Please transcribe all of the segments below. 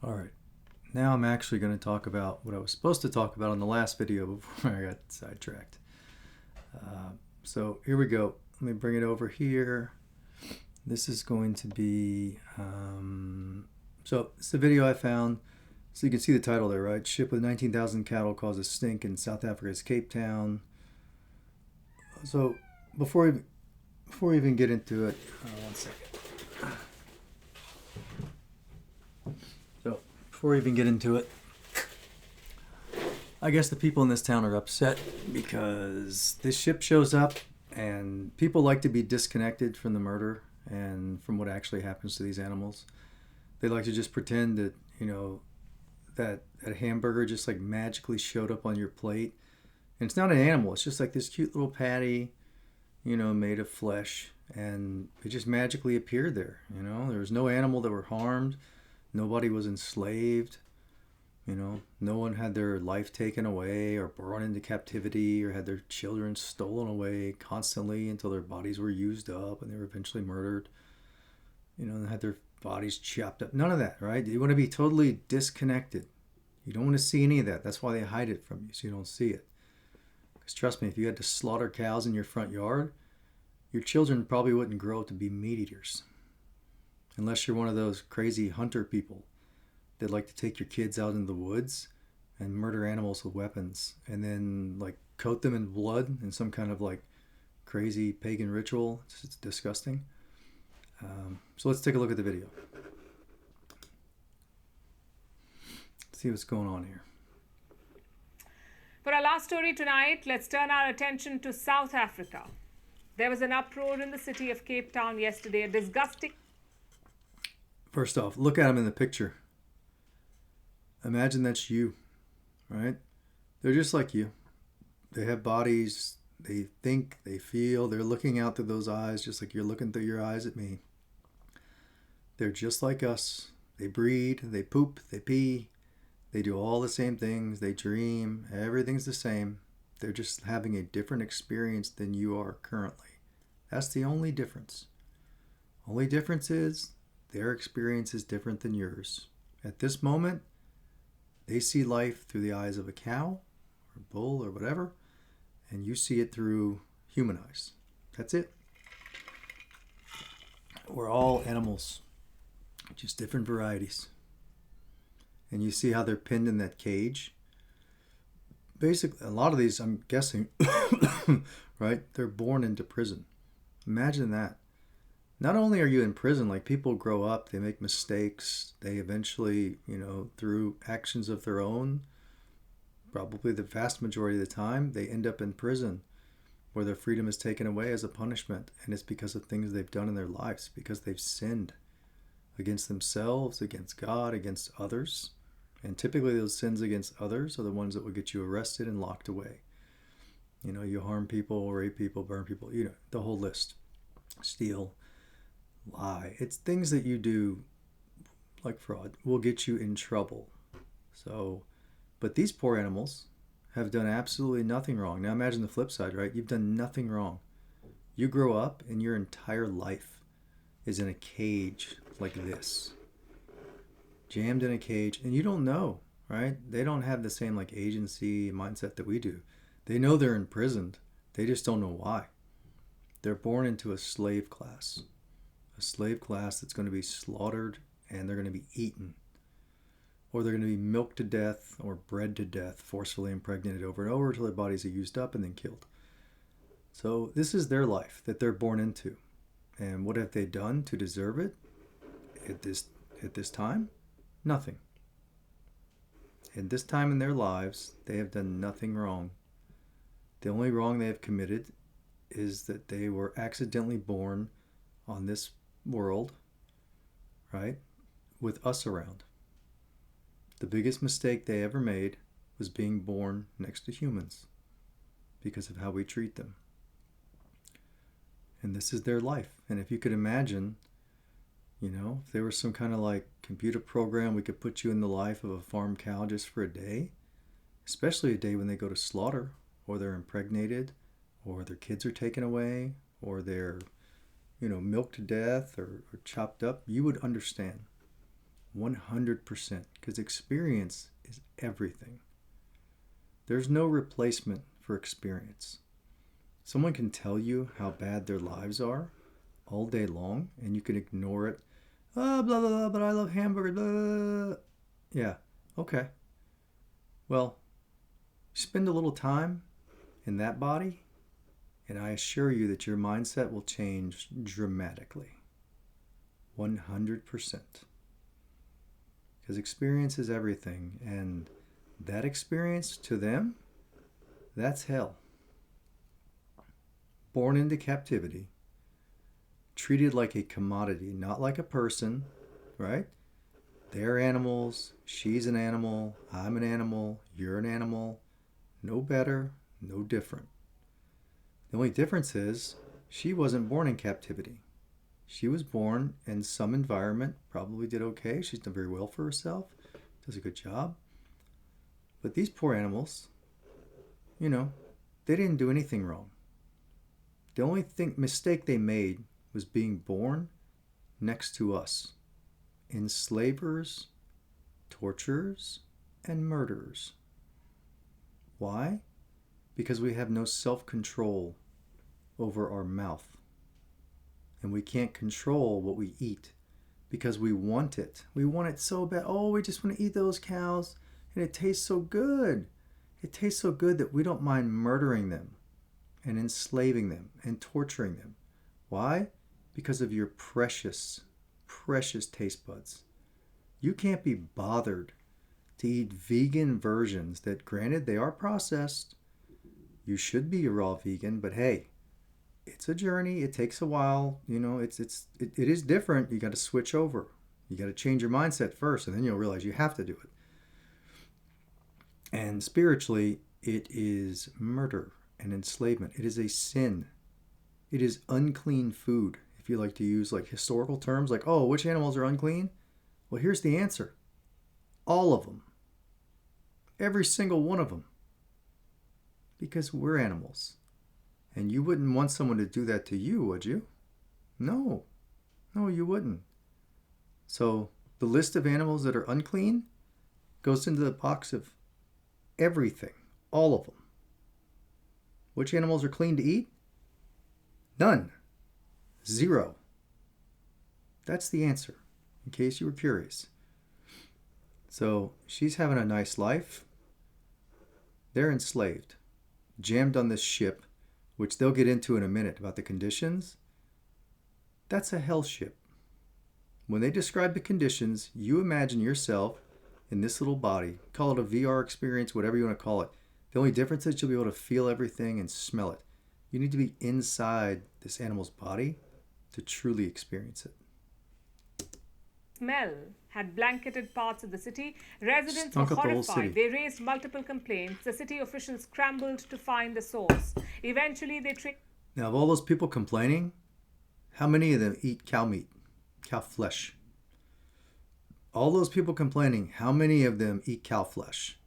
All right. Now I'm actually going to talk about what I was supposed to talk about in the last video before I got sidetracked. Uh, so here we go. Let me bring it over here. This is going to be, so it's a video I found. So you can see the title there, right? Ship with 19,000 cattle causes stink in South Africa's Cape Town. So before we even get into it, one second. So before we even get into it, I guess the people in this town are upset because this ship shows up and people like to be disconnected from the murder and from what actually happens to these animals. They like to just pretend that, that a hamburger just like magically showed up on your plate. And it's not an animal, it's just like this cute little patty, made of flesh. And it just magically appeared there. There was no animal that were harmed, nobody was enslaved. No one had their life taken away or brought into captivity or had their children stolen away constantly until their bodies were used up and they were eventually murdered. And had their bodies chopped up. None of that, right? You want to be totally disconnected. You don't want to see any of that. That's why they hide it from you, so you don't see it. Because trust me, if you had to slaughter cows in your front yard, your children probably wouldn't grow up to be meat eaters. Unless you're one of those crazy hunter people that like to take your kids out in the woods and murder animals with weapons and then like coat them in blood in some kind of like crazy pagan ritual. It's disgusting. So let's take a look at the video. See what's going on here. For our last story tonight, let's turn our attention to South Africa. There was an uproar in the city of Cape Town yesterday, a disgusting... First off, look at them in the picture. Imagine that's you, right? They're just like you. They have bodies, they think, they feel, they're looking out through those eyes just like you're looking through your eyes at me. They're just like us. They breed, they poop, they pee, they do all the same things, they dream, everything's the same. They're just having a different experience than you are currently. That's the only difference. Only difference is their experience is different than yours. At this moment, they see life through the eyes of a cow or a bull or whatever, and you see it through human eyes. That's it. We're all animals, just different varieties. And you see how they're pinned in that cage. Basically, a lot of these, I'm guessing, right, they're born into prison. Imagine that. Not only are you in prison, like people grow up, they make mistakes, they eventually, through actions of their own, probably the vast majority of the time, they end up in prison where their freedom is taken away as a punishment. And it's because of things they've done in their lives, because they've sinned against themselves, against God, against others. And typically those sins against others are the ones that will get you arrested and locked away. You harm people, rape people, burn people, the whole list. Steal, lie. It's things that you do, like fraud, will get you in trouble. So, but these poor animals have done absolutely nothing wrong. Now imagine the flip side, right? You've done nothing wrong. You grow up and your entire life is in a cage like this. Jammed in a cage, and you don't know, right? They don't have the same like agency mindset that we do. They know they're imprisoned. They just don't know why. They're born into a slave class that's going to be slaughtered and they're going to be eaten. Or they're going to be milked to death or bred to death, forcefully impregnated over and over until their bodies are used up and then killed. So this is their life that they're born into. And what have they done to deserve it at this time? Nothing. At this time in their lives, they have done nothing wrong. The only wrong they have committed is that they were accidentally born on this world, right, with us around. The biggest mistake they ever made was being born next to humans because of how we treat them. And this is their life. And if you could imagine, if there was some kind of like computer program we could put you in the life of a farm cow just for a day, especially a day when they go to slaughter or they're impregnated or their kids are taken away or they're, milked to death or chopped up, you would understand 100%. Because experience is everything. There's no replacement for experience. Someone can tell you how bad their lives are all day long, and you can ignore it. Oh, blah, blah, blah, but I love hamburgers. Blah, blah, blah. Yeah, okay. Well, spend a little time in that body, and I assure you that your mindset will change dramatically. 100%. Because experience is everything, and that experience to them, that's hell. Born into captivity, treated like a commodity, not like a person, right? They're animals, she's an animal, I'm an animal, you're an animal. No better, no different. The only difference is she wasn't born in captivity. She was born in some environment, probably did okay. She's done very well for herself, does a good job. But these poor animals, they didn't do anything wrong. The only mistake they made was being born next to us. Enslavers, torturers, and murderers. Why? Because we have no self-control over our mouth. And we can't control what we eat because we want it. We want it so bad. Oh, we just want to eat those cows. And it tastes so good. It tastes so good that we don't mind murdering them and enslaving them and torturing them. Why? Because of your precious, precious taste buds. You can't be bothered to eat vegan versions that, granted, they are processed. You should be a raw vegan, but hey, it's a journey. It takes a while. It is different. You got to switch over. You got to change your mindset first, and then you'll realize you have to do it. And spiritually, it is murder and enslavement. It is a sin. It is unclean food. If you like to use like historical terms, like, oh, which animals are unclean? Well, here's the answer. All of them. Every single one of them. Because we're animals. And you wouldn't want someone to do that to you, would you? No. No, you wouldn't. So the list of animals that are unclean goes into the box of everything. All of them. Which animals are clean to eat? None. 0. That's the answer, in case you were curious. So she's having a nice life. They're enslaved. Jammed on this ship, which they'll get into in a minute about the conditions. That's a hell ship. When they describe the conditions, you imagine yourself in this little body. Call it a VR experience, whatever you want to call it. The only difference is you'll be able to feel everything and smell it. You need to be inside this animal's body to truly experience it. Smell had blanketed parts of the city. Residents Stunk were up the whole horrified. city. They raised multiple complaints. The city officials scrambled to find the source. Eventually, they Now, of all those people complaining, how many of them eat cow meat, cow flesh? All those people complaining, how many of them eat cow flesh?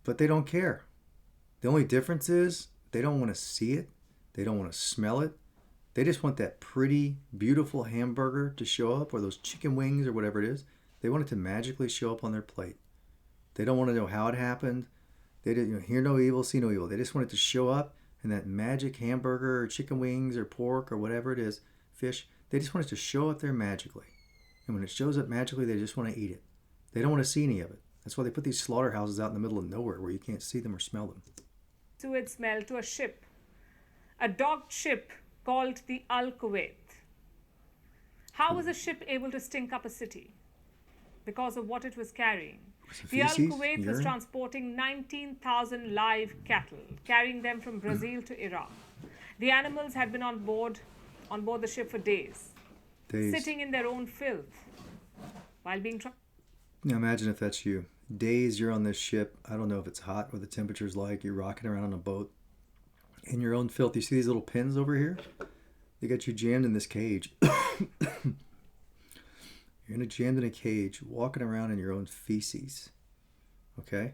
But they don't care. The only difference is they don't want to see it. They don't want to smell it. They just want that pretty, beautiful hamburger to show up, or those chicken wings or whatever it is. They want it to magically show up on their plate. They don't want to know how it happened. They didn't hear no evil, see no evil. They just want it to show up, and that magic hamburger or chicken wings or pork or whatever it is, fish, they just want it to show up there magically. And when it shows up magically, they just want to eat it. They don't want to see any of it. That's why they put these slaughterhouses out in the middle of nowhere where you can't see them or smell them. sewage smell to a ship, a docked ship called the Al Kuwait. How was a ship able to stink up a city? Because of what it was carrying. The Al Feces? Kuwait was Urine? transporting 19,000 live cattle, carrying them from Brazil to Iraq. The animals had been on board the ship for days, sitting in their own filth while being Now imagine if that's you. Days you're on this ship. I don't know if it's hot, what the temperature's like. You're rocking around on a boat in your own filth. You see these little pins over here? They got you jammed in this cage. You're jammed in a cage, walking around in your own feces. Okay?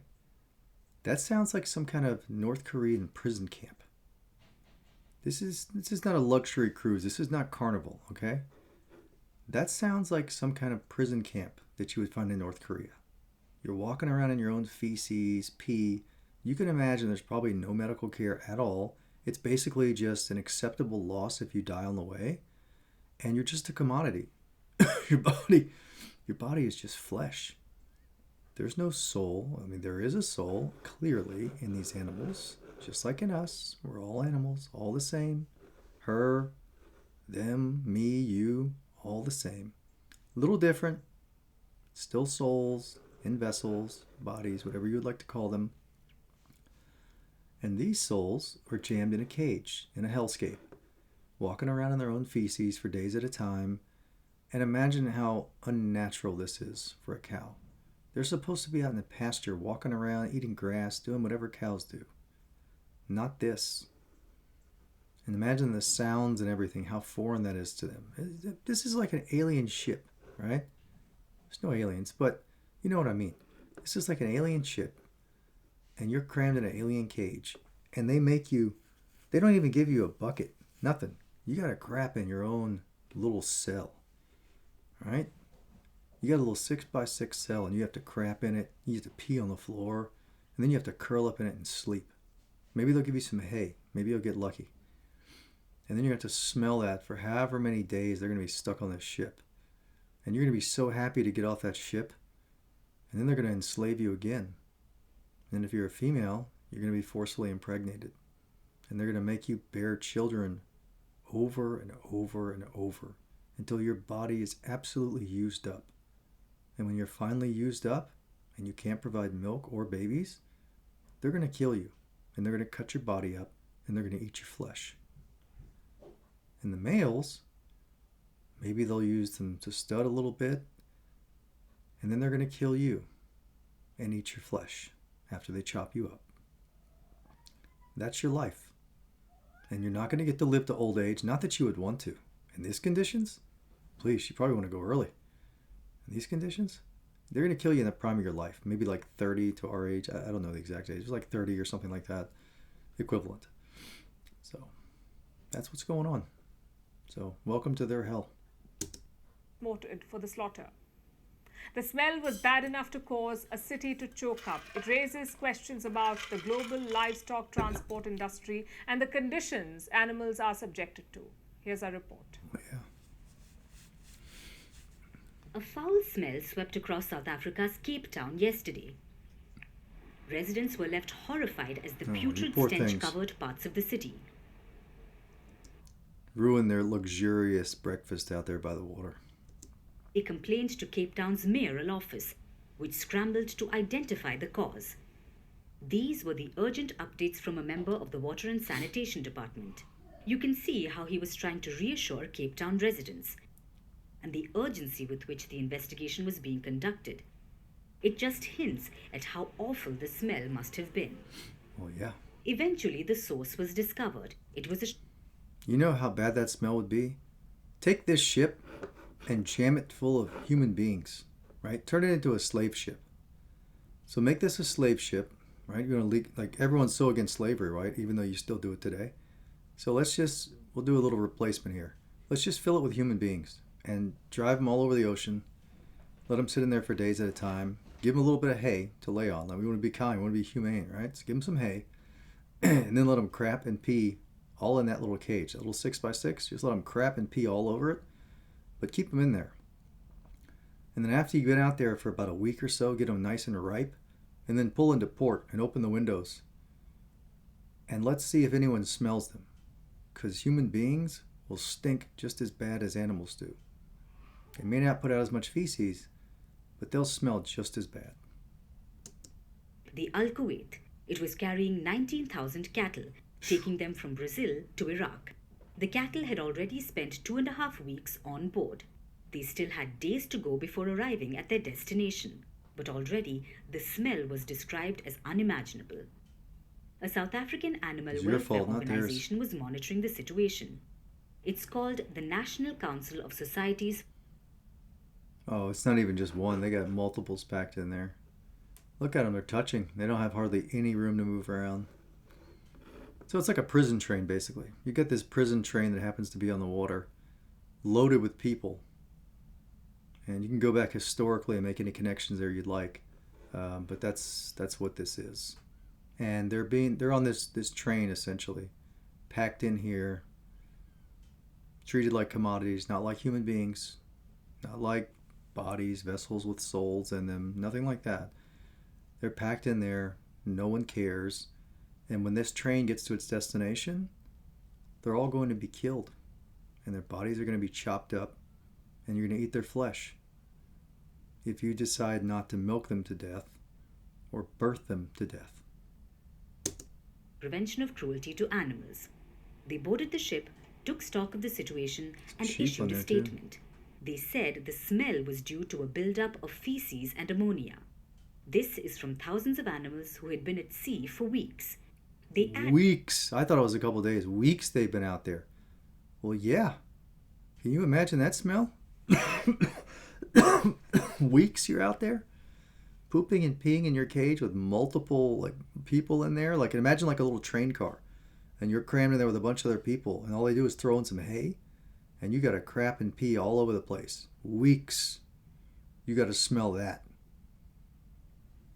That sounds like some kind of North Korean prison camp. This is not a luxury cruise. This is not Carnival, okay? That sounds like some kind of prison camp that you would find in North Korea. You're walking around in your own feces, pee. You can imagine there's probably no medical care at all. It's basically just an acceptable loss if you die on the way, and you're just a commodity. your body your body is just flesh. There's no soul. I mean, there is a soul, clearly, in these animals, just like in us. We're all animals, all the same. Her, them, me, you, all the same. A little different. Still souls in vessels, bodies, whatever you would like to call them. And these souls are jammed in a cage, in a hellscape, walking around in their own feces for days at a time. And imagine how unnatural this is for a cow. They're supposed to be out in the pasture, walking around, eating grass, doing whatever cows do. Not this. And imagine the sounds and everything, how foreign that is to them. This is like an alien ship, right? There's no aliens, but you know what I mean. This is like an alien ship, and you're crammed in an alien cage, and they don't even give you a bucket, nothing. You got to crap in your own little cell, right? You got a little 6x6 cell, and you have to crap in it. You have to pee on the floor, and then you have to curl up in it and sleep. Maybe they'll give you some hay. Maybe you'll get lucky. And then you have to smell that for however many days they're going to be stuck on this ship. And you're going to be so happy to get off that ship, and then they're going to enslave you again. And if you're a female, you're going to be forcefully impregnated. And they're going to make you bear children over and over and over until your body is absolutely used up. And when you're finally used up and you can't provide milk or babies, they're going to kill you. And they're going to cut your body up and they're going to eat your flesh. And the males, maybe they'll use them to stud a little bit, and then they're going to kill you and eat your flesh after they chop you up. That's your life. And you're not going to get to live to old age. Not that you would want to. In these conditions, please, you probably want to go early. In these conditions, they're going to kill you in the prime of your life. Maybe like 30 to our age. I don't know the exact age. It's like 30 or something like that. Equivalent. So that's what's going on. So welcome to their hell. Moted for the slaughter. The smell was bad enough to cause a city to choke up. It raises questions about the global livestock transport industry and the conditions animals are subjected to. Here's our report. Yeah. A foul smell swept across South Africa's Cape Town yesterday. Residents were left horrified as the putrid stench covered parts of the city. Ruined their luxurious breakfast out there by the water. They complained to Cape Town's mayoral office, which scrambled to identify the cause. These were the urgent updates from a member of the Water and Sanitation Department. You can see how he was trying to reassure Cape Town residents and the urgency with which the investigation was being conducted. It just hints at how awful the smell must have been. Oh, yeah. Eventually, the source was discovered. It was a... You know how bad that smell would be? Take this ship and jam it full of human beings, right? Turn it into a slave ship. So make this a slave ship, right? You're going to like everyone's so against slavery, right? Even though you still do it today. So we'll do a little replacement here. Let's just fill it with human beings and drive them all over the ocean. Let them sit in there for days at a time. Give them a little bit of hay to lay on. Like, we want to be kind, we want to be humane, right? So give them some hay and then let them crap and pee all in that little cage, that little 6x6. Just let them crap and pee all over it, but keep them in there. And then after you get out there for about a week or so, get them nice and ripe, and then pull into port and open the windows. And let's see if anyone smells them, because human beings will stink just as bad as animals do. They may not put out as much feces, but they'll smell just as bad. The Al Kuwait. It was carrying 19,000 cattle, taking them from Brazil to Iraq. The cattle had already spent 2.5 weeks on board. They still had days to go before arriving at their destination, but already the smell was described as unimaginable. A South African animal welfare organization was monitoring the situation. It's called the National Council of Societies. Oh, it's not even just one. They got multiples packed in there. Look at them. They're touching. They don't have hardly any room to move around. So it's like a prison train, basically. You get this prison train that happens to be on the water, loaded with people. And you can go back historically and make any connections there you'd like. But that's what this is. And they're on this train essentially, packed in here, treated like commodities, not like human beings, not like bodies, vessels with souls in them, nothing like that. They're packed in there, no one cares. And when this train gets to its destination, they're all going to be killed. And their bodies are going to be chopped up, and you're going to eat their flesh. If you decide not to milk them to death or birth them to death. Prevention of cruelty to animals. They boarded the ship, took stock of the situation, and Sheep on issued a there, too. statement. They said the smell was due to a buildup of feces and ammonia. This is from thousands of animals who had been at sea for weeks. They add Weeks. I thought it was a couple of days. Weeks they've been out there. Well, yeah. Can you imagine that smell? Weeks you're out there? Pooping and peeing in your cage with multiple people in there. Like imagine like a little train car. And you're crammed in there with a bunch of other people. And all they do is throw in some hay. And you got to crap and pee all over the place. Weeks. You got to smell that.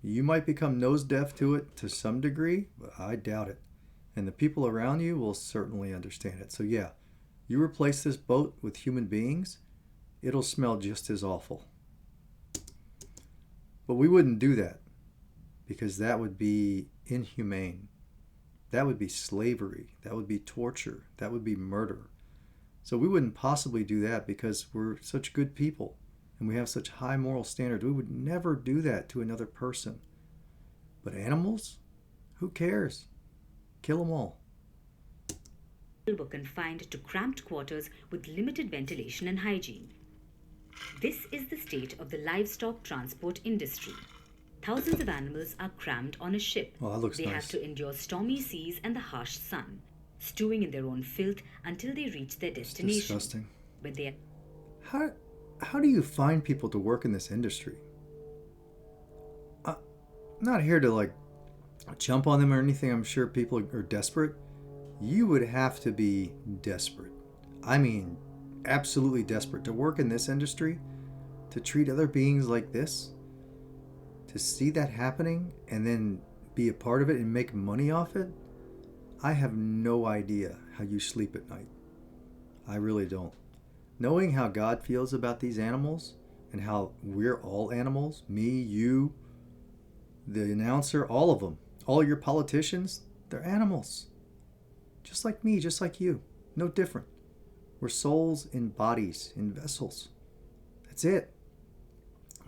You might become nose deaf to it to some degree, but I doubt it. And the people around you will certainly understand it. So yeah, you replace this boat with human beings, it'll smell just as awful. But we wouldn't do that because that would be inhumane. That would be slavery. That would be torture. That would be murder. So we wouldn't possibly do that because we're such good people and we have such high moral standards. We would never do that to another person. But animals? Who cares? Kill them all. were confined to cramped quarters with limited ventilation and hygiene. This is the state of the livestock transport industry. Thousands of animals are crammed on a ship. Oh, that looks They nice. have to endure stormy seas and the harsh sun, stewing in their own filth until they reach their destination. Disgusting. When they are How do you find people to work in this industry? I'm not here to jump on them or anything. I'm sure people are desperate. You would have to be desperate. I mean, absolutely desperate to work in this industry, to treat other beings like this, to see that happening and then be a part of it and make money off it. I have no idea how you sleep at night. I really don't. Knowing how God feels about these animals and how we're all animals, me, you, the announcer, all of them, all your politicians, they're animals. Just like me, just like you. No different. We're souls in bodies, in vessels. That's it.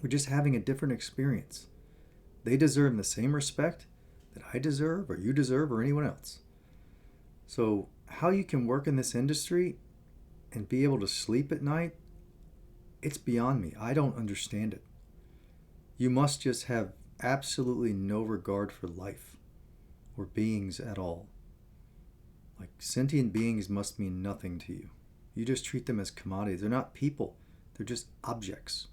We're just having a different experience. They deserve the same respect that I deserve or you deserve or anyone else. So how you can work in this industry and be able to sleep at night, it's beyond me. I don't understand it. You must just have absolutely no regard for life or beings at all. Like sentient beings must mean nothing to you. You just treat them as commodities. They're not people. They're just objects.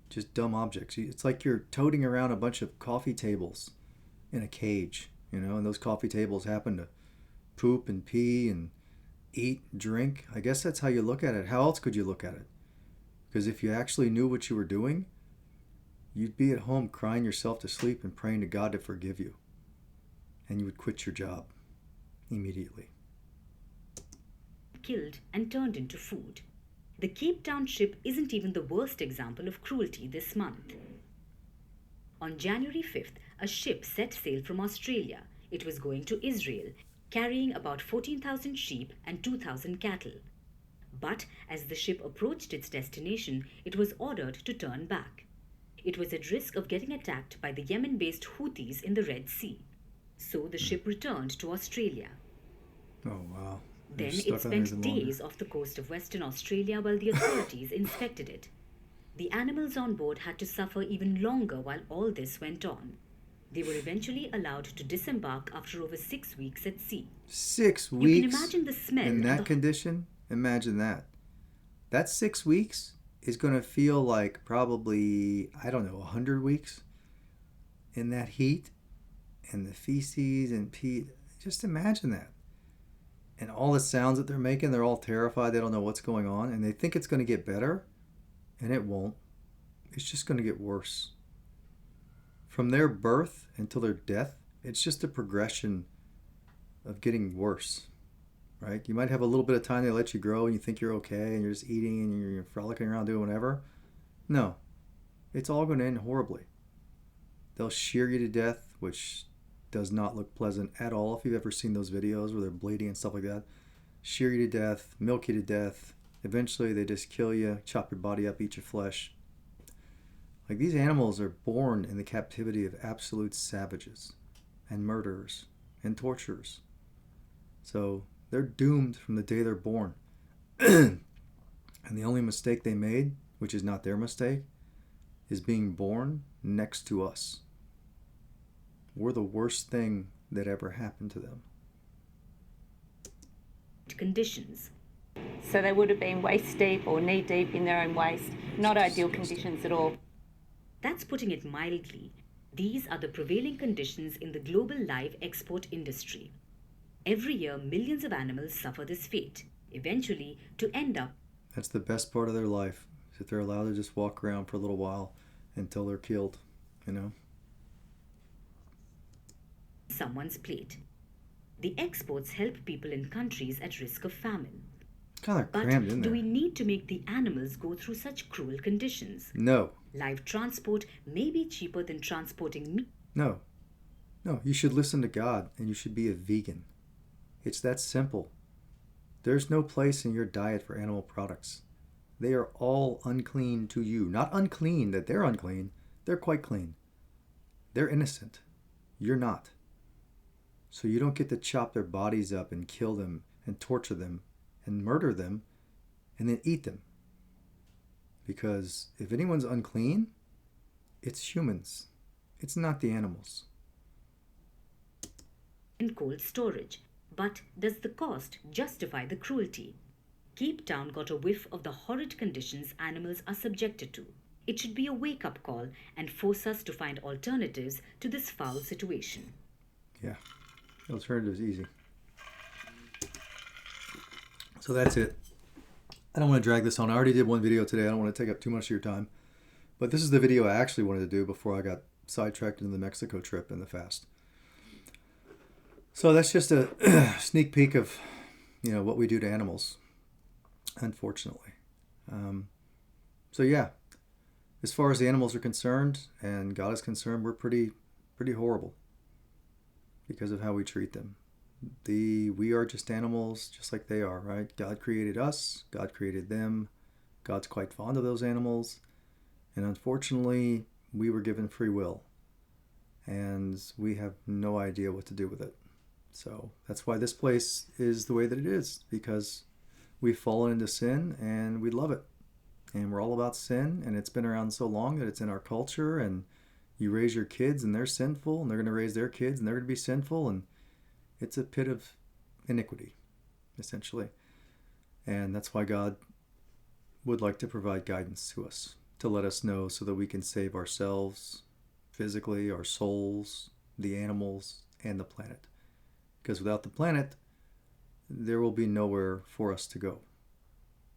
Just dumb objects. It's like you're toting around a bunch of coffee tables in a cage, and those coffee tables happen to poop and pee and eat, drink. I guess that's how you look at it. How else could you look at it? Because if you actually knew what you were doing, you'd be at home crying yourself to sleep and praying to God to forgive you. And you would quit your job immediately. killed and turned into food. The Cape Town ship isn't even the worst example of cruelty this month. On January 5th, a ship set sail from Australia. It was going to Israel, carrying about 14,000 sheep and 2,000 cattle. But as the ship approached its destination, it was ordered to turn back. It was at risk of getting attacked by the Yemen-based Houthis in the Red Sea. So the ship returned to Australia. Oh, wow. Then You're it stuck on there spent even longer. days off the coast of Western Australia while the authorities inspected it. The animals on board had to suffer even longer while all this went on. They were eventually allowed to disembark after over 6 weeks at sea. 6 You weeks can imagine the smell in and that the condition? Imagine that. That 6 weeks is going to feel like probably, 100 weeks in that heat and the feces and pee. Just imagine that. And all the sounds that they're making, they're all terrified. They don't know what's going on. And they think it's going to get better. and it won't. It's just going to get worse. From their birth until their death, it's just a progression of getting worse, right? You might have a little bit of time they let you grow and you think you're okay and you're just eating and you're frolicking around doing whatever. No, it's all going to end horribly. They'll shear you to death, which does not look pleasant at all. If you've ever seen those videos where they're bleeding and stuff like that, shear you to death, milk you to death. Eventually they just kill you, chop your body up, eat your flesh. Like, these animals are born in the captivity of absolute savages and murderers and torturers. So they're doomed from the day they're born. And the only mistake they made, which is not their mistake, is being born next to us. We're the worst thing that ever happened to them. Conditions. So they would have been waist deep or knee deep in their own waste. Not ideal conditions at all. That's putting it mildly. These are the prevailing conditions in the global live export industry. Every year, millions of animals suffer this fate, eventually to end up. That's the best part of their life, is that they're allowed to just walk around for a little while until they're killed, you know? Someone's plate. The exports help people in countries at risk of famine. God, they're But crammed in do there. we need to make the animals go through such cruel conditions? No, Live transport may be cheaper than transporting meat. no, no. You should listen to God and you should be a vegan. It's that simple. There's no place in your diet for animal products. They are all unclean to you. Not unclean that they're unclean. They're quite clean. They're innocent. You're not. So you don't get to chop their bodies up and kill them and torture them and murder them and then eat them. Because if anyone's unclean, it's humans. It's not the animals. In cold storage. But does the cost justify the cruelty? Cape Town got a whiff of the horrid conditions animals are subjected to. It should be a wake-up call and force us to find alternatives to this foul situation. Yeah, the alternative is easy. So that's it. I don't want to drag this on. I already did one video today. I don't want to take up too much of your time. But this is the video I actually wanted to do before I got sidetracked into the Mexico trip and the fast. So that's just a sneak peek of, what we do to animals, unfortunately. So yeah, as far as the animals are concerned and God is concerned, we're pretty horrible because of how we treat them. We are just animals, just like they are, right? God created us. God created them. God's quite fond of those animals. And unfortunately, we were given free will. And we have no idea what to do with it. So that's why this place is the way that it is, because we've fallen into sin and we love it. And we're all about sin, and it's been around so long that it's in our culture, and you raise your kids and they're sinful, and they're going to raise their kids and they're going to be sinful, and it's a pit of iniquity, essentially. And that's why God would like to provide guidance to us, to let us know so that we can save ourselves physically, our souls, the animals, and the planet. Because without the planet, there will be nowhere for us to go.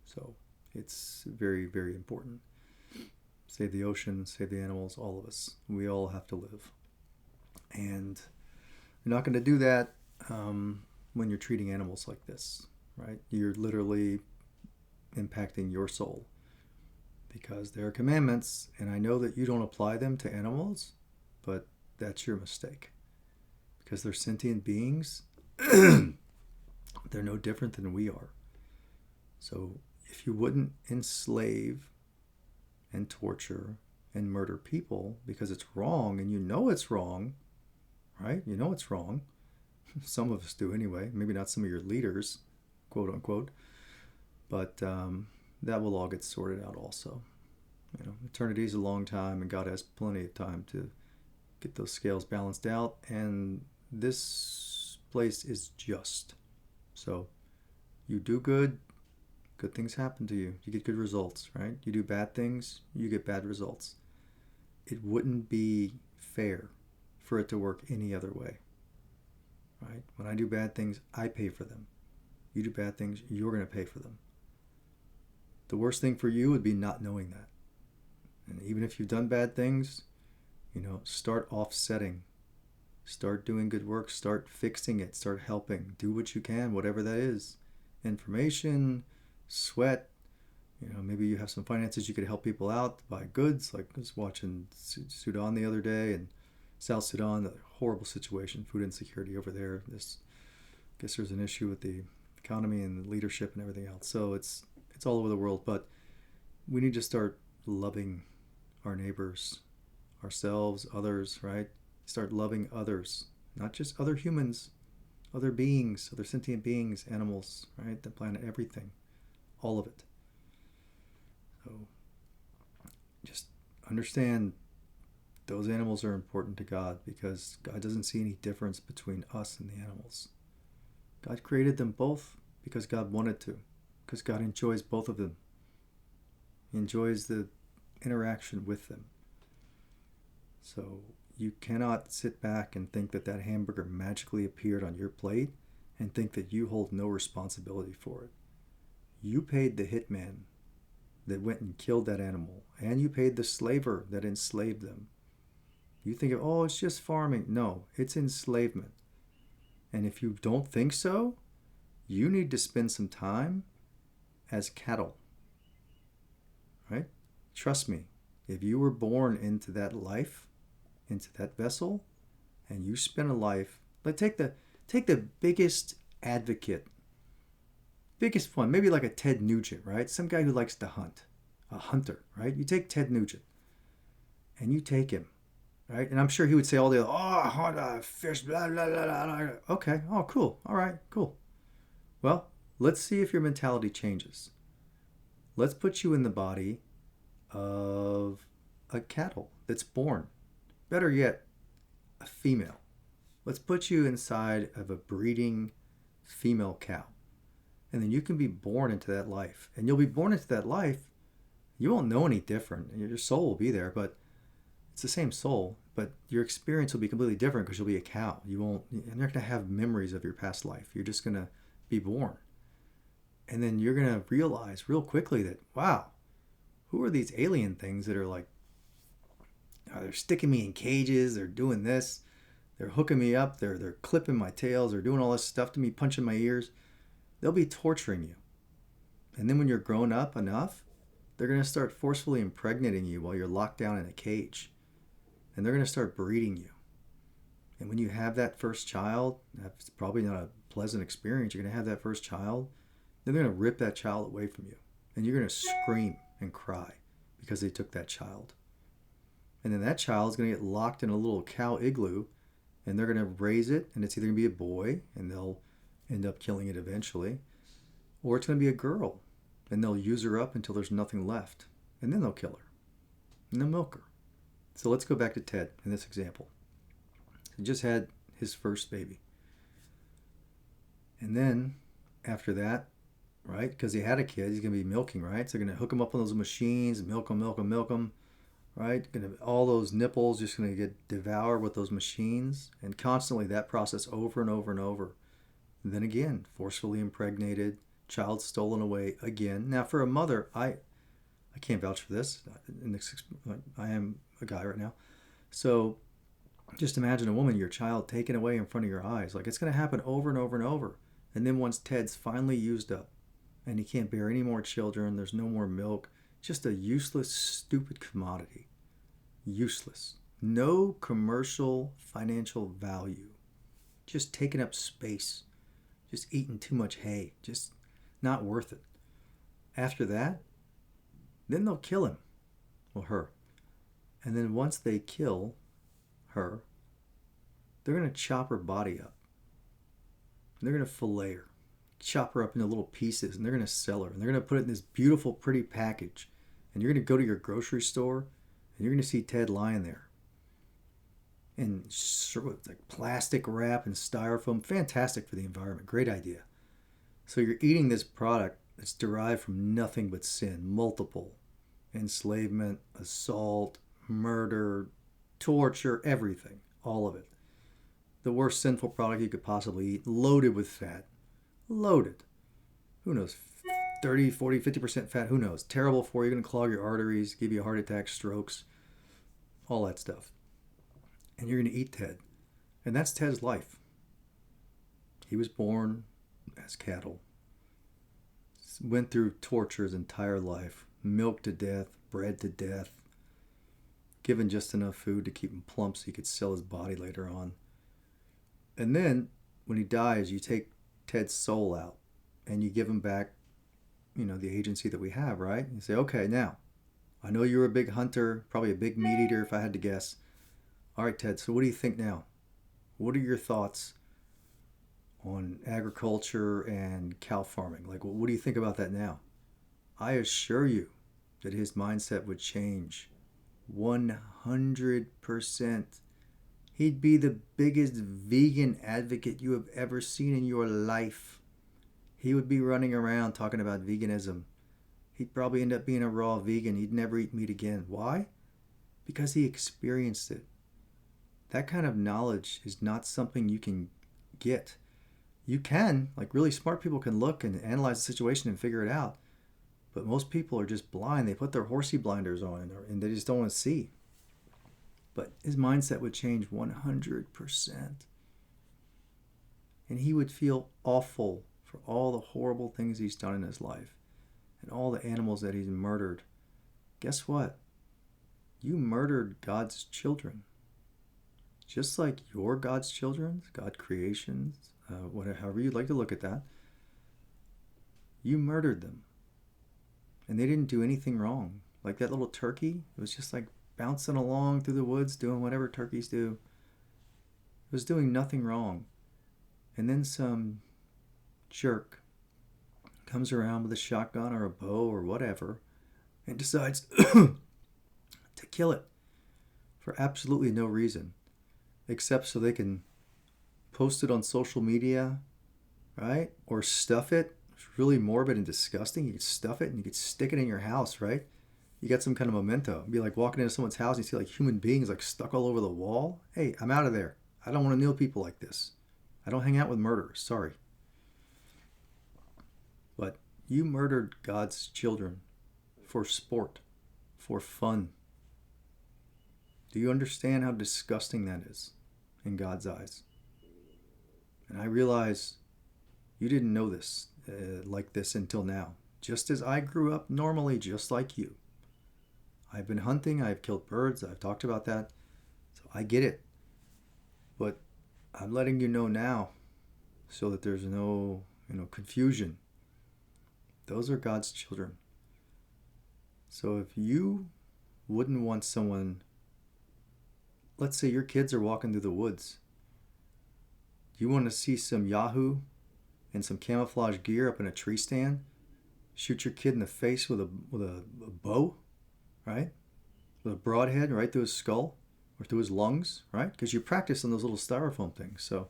So it's very, very important. Save the ocean, save the animals, all of us. We all have to live. And you're not going to do that when you're treating animals like this, right? You're literally impacting your soul, because there are commandments, and I know that you don't apply them to animals, but that's your mistake. Because they're sentient beings. They're no different than we are. So if you wouldn't enslave and torture and murder people because it's wrong, and you know it's wrong, right? You know it's wrong. Some of us do anyway. Maybe not some of your leaders, quote unquote. But that will all get sorted out also. Eternity is a long time, and God has plenty of time to get those scales balanced out. And this place is just. So you do good, good things happen to you. You get good results, right? You do bad things, you get bad results. It wouldn't be fair for it to work any other way, right? When I do bad things, I pay for them. You do bad things, you're going to pay for them. The worst thing for you would be not knowing that. And even if you've done bad things, start offsetting. Start doing good work. Start fixing it. Start helping. Do what you can, whatever that is. Information, sweat. Maybe you have some finances you could help people out, buy goods. Like I was watching Sudan the other day, and South Sudan, a horrible situation, food insecurity over there. I guess there's an issue with the economy and the leadership and everything else. So it's all over the world, but we need to start loving our neighbors, ourselves, others, right? Start loving others, not just other humans, other beings, other sentient beings, animals, right? The planet, everything, all of it. So just understand those animals are important to God because God doesn't see any difference between us and the animals. God created them both because God wanted to, because God enjoys both of them. He enjoys the interaction with them. So you cannot sit back and think that hamburger magically appeared on your plate and think that you hold no responsibility for it. You paid the hitman that went and killed that animal, and you paid the slaver that enslaved them. You think, it's just farming. No, it's enslavement. And if you don't think so, you need to spend some time as cattle, right? Trust me, if you were born into that life, into that vessel, and you spend a life, take the biggest advocate, biggest one, maybe like a Ted Nugent, right? Some guy who likes to hunt, a hunter, right? You take Ted Nugent, and you take him, right? And I'm sure he would say all the, hunt a fish, blah, blah, blah, blah. Okay, cool, all right, cool. Well, let's see if your mentality changes. Let's put you in the body of a cattle that's born. Better yet, a female. Let's put you inside of a breeding female cow. And then you can be born into that life. And you'll be born into that life. You won't know any different. Your soul will be there, but it's the same soul. But your experience will be completely different because you'll be a cow. You're not going to have memories of your past life. You're just going to be born. And then you're going to realize real quickly that, wow, who are these alien things that are like, they're sticking me in cages, they're doing this, they're hooking me up, they're clipping my tails, they're doing all this stuff to me, punching my ears. They'll be torturing you. And then when you're grown up enough, they're going to start forcefully impregnating you while you're locked down in a cage. And they're going to start breeding you. And when you have that first child, that's probably not a pleasant experience. You're going to have that first child. Then they're going to rip that child away from you. And you're going to scream and cry because they took that child. And then that child is going to get locked in a little cow igloo. And they're going to raise it. And it's either going to be a boy, and they'll end up killing it eventually. Or it's going to be a girl. And they'll use her up until there's nothing left. And then they'll kill her. And they'll milk her. So let's go back to Ted in this example. He just had his first baby. And then after that, right, because he had a kid, he's going to be milking, right? So they're going to hook him up on those machines, milk him, right? All those nipples just going to get devoured with those machines. And constantly that process over and over and over. And then again, forcefully impregnated, child stolen away again. Now for a mother, I can't vouch for this. I am a guy right now. So just imagine a woman, your child taken away in front of your eyes. Like, it's going to happen over and over and over. And then once Ted's finally used up and he can't bear any more children, there's no more milk, just a useless, stupid commodity. Useless. No commercial financial value. Just taking up space. Just eating too much hay. Just not worth it. After that, then they'll kill him. Well, her. And then once they kill her, they're going to chop her body up. And they're going to fillet her. Chop her up into little pieces. And they're going to sell her. And they're going to put it in this beautiful, pretty package. And you're going to go to your grocery store. And you're going to see Ted lying there. And like plastic wrap and styrofoam. Fantastic for the environment. Great idea. So you're eating this product that's derived from nothing but sin. Multiple. Enslavement, assault, murder, torture, everything. All of it. The worst sinful product you could possibly eat. Loaded with fat. Loaded. Who knows? 30, 40, 50% fat, who knows? Terrible for you, going to clog your arteries, give you a heart attack, strokes, all that stuff. And you're going to eat Ted. And that's Ted's life. He was born as cattle, went through torture his entire life, milked to death, bred to death, given just enough food to keep him plump so he could sell his body later on. And then when he dies, you take Ted's soul out and you give him back, the agency that we have, right? You say, okay, now, I know you were a big hunter, probably a big meat eater if I had to guess. All right, Ted, so what do you think now? What are your thoughts on agriculture and cow farming? Like, what do you think about that now? I assure you that his mindset would change 100%. He'd be the biggest vegan advocate you have ever seen in your life. He would be running around talking about veganism. He'd probably end up being a raw vegan. He'd never eat meat again. Why? Because he experienced it. That kind of knowledge is not something you can get. You can, like really smart people can look and analyze the situation and figure it out. But most people are just blind. They put their horsey blinders on and they just don't want to see. But his mindset would change 100%. And he would feel awful for all the horrible things he's done in his life and all the animals that he's murdered. Guess what? You murdered God's children. Just like you're God's children, God's creations, however you'd like to look at that. You murdered them. And they didn't do anything wrong. Like that little turkey, it was just like bouncing along through the woods doing whatever turkeys do. It was doing nothing wrong. And then some jerk comes around with a shotgun or a bow or whatever and decides to kill it for absolutely no reason except so they can post it on social media, right? Or stuff it. It's really morbid and disgusting. You could stuff it and you could stick it in your house, right? You got some kind of memento. It'd be like walking into someone's house and you see like human beings like stuck all over the wall. Hey, I'm out of there. I don't want to know people like this. I don't hang out with murderers. Sorry. But you murdered God's children for sport, for fun. Do you understand how disgusting that is in God's eyes? And I realize you didn't know this like this until now. Just as I grew up normally, just like you. I've been hunting, I've killed birds, I've talked about that. So I get it. But I'm letting you know now so that there's no, confusion. Those are God's children. So if you wouldn't want someone, let's say your kids are walking through the woods. You want to see some Yahoo and some camouflage gear up in a tree stand? Shoot your kid in the face with a bow, right? With a broadhead right through his skull or through his lungs, right? Because you practice on those little styrofoam things. So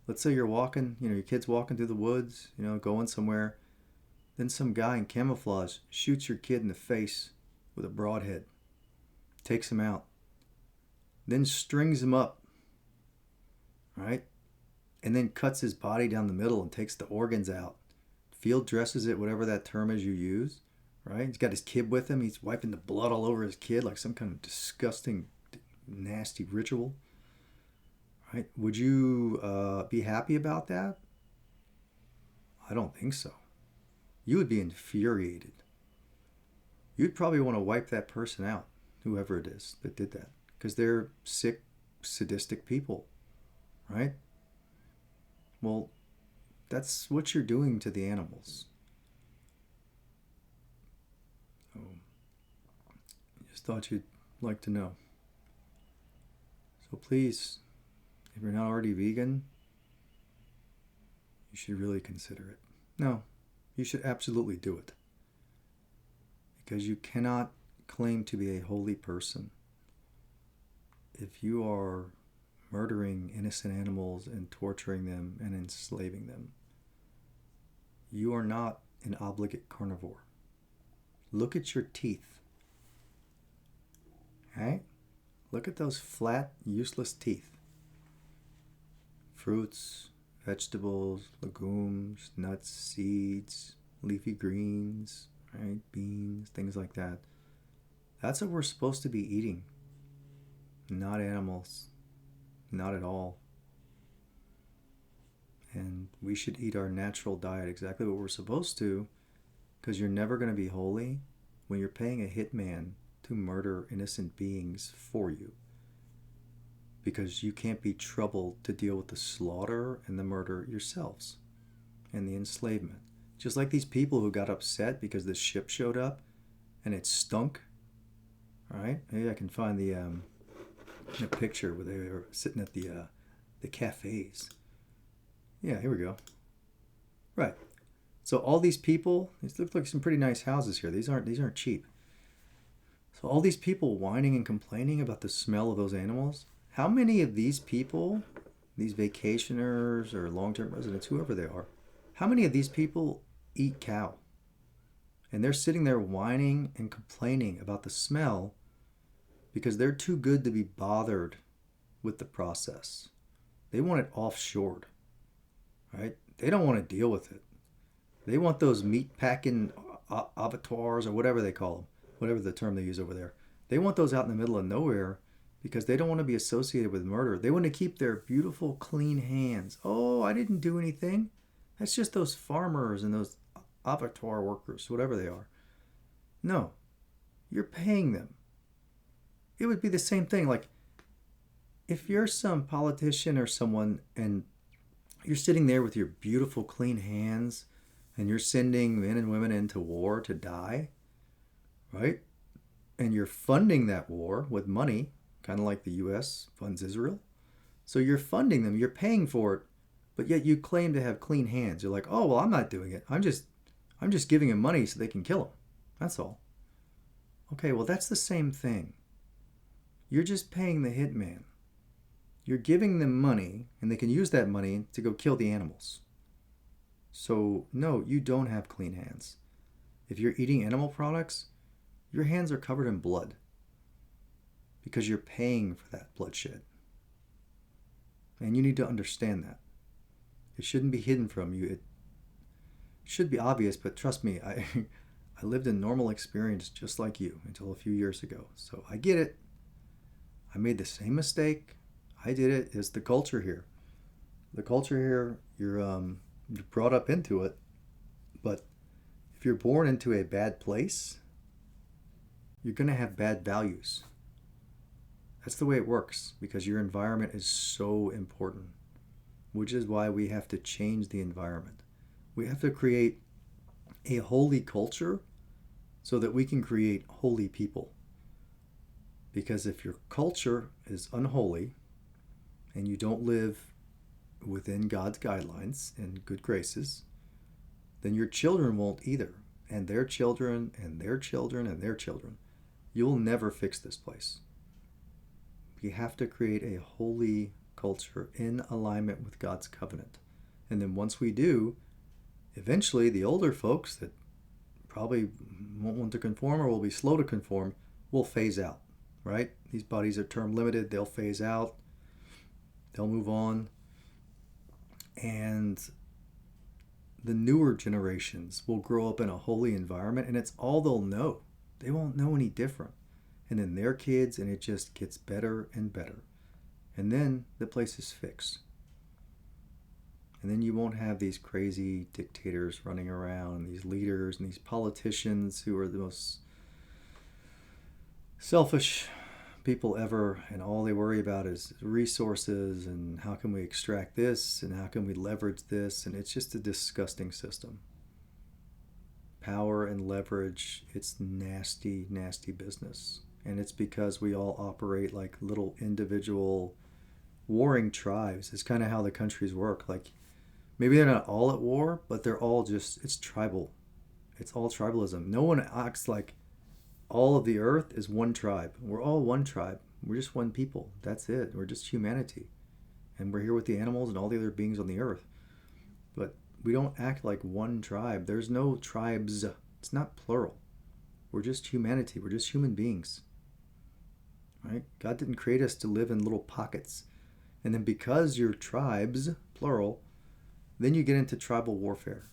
let's say you're walking, your kid's walking through the woods, going somewhere. Then some guy in camouflage shoots your kid in the face with a broadhead, takes him out, then strings him up, right? And then cuts his body down the middle and takes the organs out. Field dresses it, whatever that term is you use, right? He's got his kid with him. He's wiping the blood all over his kid like some kind of disgusting, nasty ritual, right? Would you be happy about that? I don't think so. You would be infuriated. You'd probably want to wipe that person out, whoever it is that did that, because they're sick, sadistic people, right? Well, that's what you're doing to the animals. So, I just thought you'd like to know. So please, if you're not already vegan, you should really consider it. No, you should absolutely do it. Because you cannot claim to be a holy person if you are murdering innocent animals and torturing them and enslaving them. You are not an obligate carnivore. Look at your teeth. Right? Look at those flat, useless teeth. Fruits, vegetables, legumes, nuts, seeds, leafy greens, right? Beans, things like that. That's what we're supposed to be eating. Not animals. Not at all. And we should eat our natural diet, exactly what we're supposed to, because you're never going to be holy when you're paying a hitman to murder innocent beings for you. Because you can't be troubled to deal with the slaughter and the murder yourselves and the enslavement. Just like these people who got upset because the ship showed up and it stunk. All right, maybe I can find the picture where they were sitting at the cafes. Yeah, here we go. Right. So all these people, these look like some pretty nice houses here. These aren't cheap. So all these people whining and complaining about the smell of those animals. How many of these people, these vacationers or long-term residents, whoever they are, how many of these people eat cow? And they're sitting there whining and complaining about the smell because they're too good to be bothered with the process. They want it offshored, right? They don't want to deal with it. They want those meat packing abattoirs or whatever they call them, whatever the term they use over there. They want those out in the middle of nowhere because they don't want to be associated with murder. They want to keep their beautiful, clean hands. Oh, I didn't do anything. That's just those farmers and those abattoir workers, whatever they are. No, you're paying them. It would be the same thing. Like, if you're some politician or someone and you're sitting there with your beautiful, clean hands and you're sending men and women into war to die, right? And you're funding that war with money, kind of like the U.S. funds Israel. So you're funding them, you're paying for it, but yet you claim to have clean hands. You're like, oh, well, I'm not doing it. I'm just giving them money so they can kill them. That's all. Okay, well, that's the same thing. You're just paying the hitman. You're giving them money, and they can use that money to go kill the animals. So, no, you don't have clean hands. If you're eating animal products, your hands are covered in blood because you're paying for that bloodshed. And you need to understand that. It shouldn't be hidden from you. It should be obvious, but trust me, I lived a normal experience just like you until a few years ago. So I get it. I made the same mistake. I did it. It's the culture here. The culture here, you're brought up into it. But if you're born into a bad place, you're going to have bad values. That's the way it works because your environment is so important, which is why we have to change the environment. We have to create a holy culture so that we can create holy people. Because if your culture is unholy and you don't live within God's guidelines and good graces, then your children won't either. And their children and their children and their children. You'll never fix this place. We have to create a holy culture in alignment with God's covenant. And then once we do, eventually the older folks that probably won't want to conform or will be slow to conform will phase out, right? These bodies are term limited. They'll phase out. They'll move on. And the newer generations will grow up in a holy environment, and it's all they'll know. They won't know any different. And then their kids, and it just gets better and better. And then the place is fixed. And then you won't have these crazy dictators running around, these leaders and these politicians who are the most selfish people ever, and all they worry about is resources and how can we extract this and how can we leverage this, and it's just a disgusting system. Power and leverage, it's nasty, nasty business. And it's because we all operate like little individual warring tribes. It's kind of how the countries work. Like, maybe they're not all at war, but they're all just, it's tribal. It's all tribalism. No one acts like all of the earth is one tribe. We're all one tribe. We're just one people. That's it. We're just humanity. And we're here with the animals and all the other beings on the earth. But we don't act like one tribe. There's no tribes. It's not plural. We're just humanity. We're just human beings. Right? God didn't create us to live in little pockets. And then because you're tribes, plural, then you get into tribal warfare.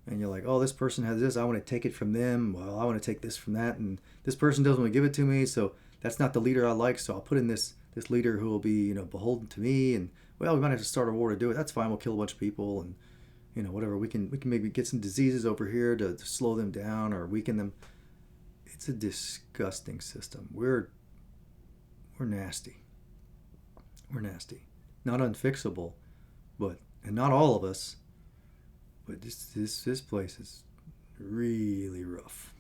And you're like, oh, this person has this, I want to take it from them. Well, I want to take this from that, and this person doesn't want to give it to me, so that's not the leader I like. So I'll put in this leader who will be, beholden to me. And well, we might have to start a war to do it. That's fine. We'll kill a bunch of people, and whatever. We can maybe get some diseases over here to slow them down or weaken them. It's a disgusting system. We're nasty. We're nasty. Not unfixable, and not all of us. But this place is really rough.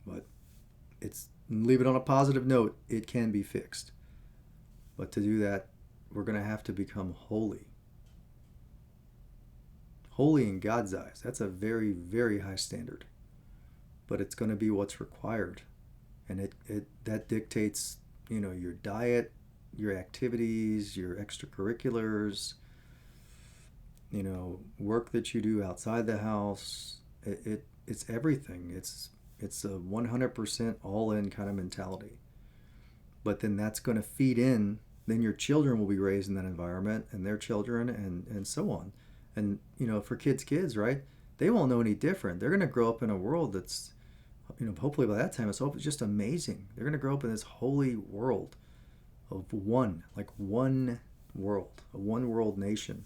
But leave it on a positive note, it can be fixed. But to do that, we're going to have to become holy. Holy in God's eyes. That's a very, very high standard. But it's going to be what's required. And that dictates, your diet, your activities, your extracurriculars, work that you do outside the house. It's everything. It's a 100% all-in kind of mentality. But then that's going to feed in. Then your children will be raised in that environment, and their children, and so on. And for kids, right? They won't know any different. They're going to grow up in a world that's, hopefully by that time it's just amazing. They're going to grow up in this holy world of one world, a one world nation,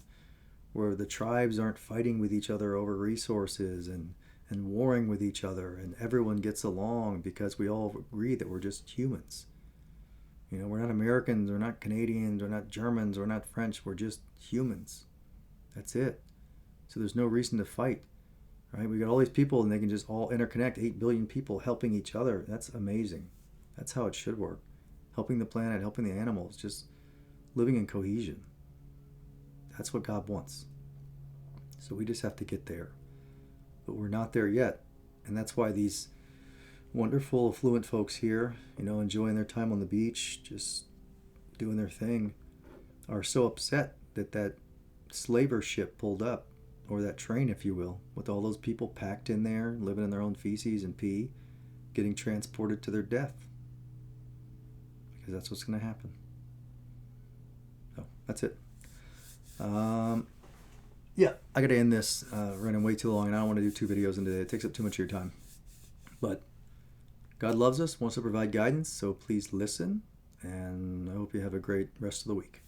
where the tribes aren't fighting with each other over resources and warring with each other, and everyone gets along because we all agree that we're just humans. We're not Americans, we're not Canadians, we're not Germans, we're not French, we're just humans. That's it. So there's no reason to fight, right? We got all these people and they can just all interconnect, 8 billion people helping each other. That's amazing. That's how it should work. Helping the planet, helping the animals, just living in cohesion. That's what God wants. So we just have to get there. But we're not there yet. And that's why these wonderful, affluent folks here, enjoying their time on the beach, just doing their thing, are so upset that slaver ship pulled up, or that train, if you will, with all those people packed in there, living in their own feces and pee, getting transported to their death. Because that's what's going to happen. So, that's it. Yeah, I got to end this. Running way too long, and I don't want to do 2 videos in today. It takes up too much of your time. But God loves us, wants to provide guidance, so please listen, and I hope you have a great rest of the week.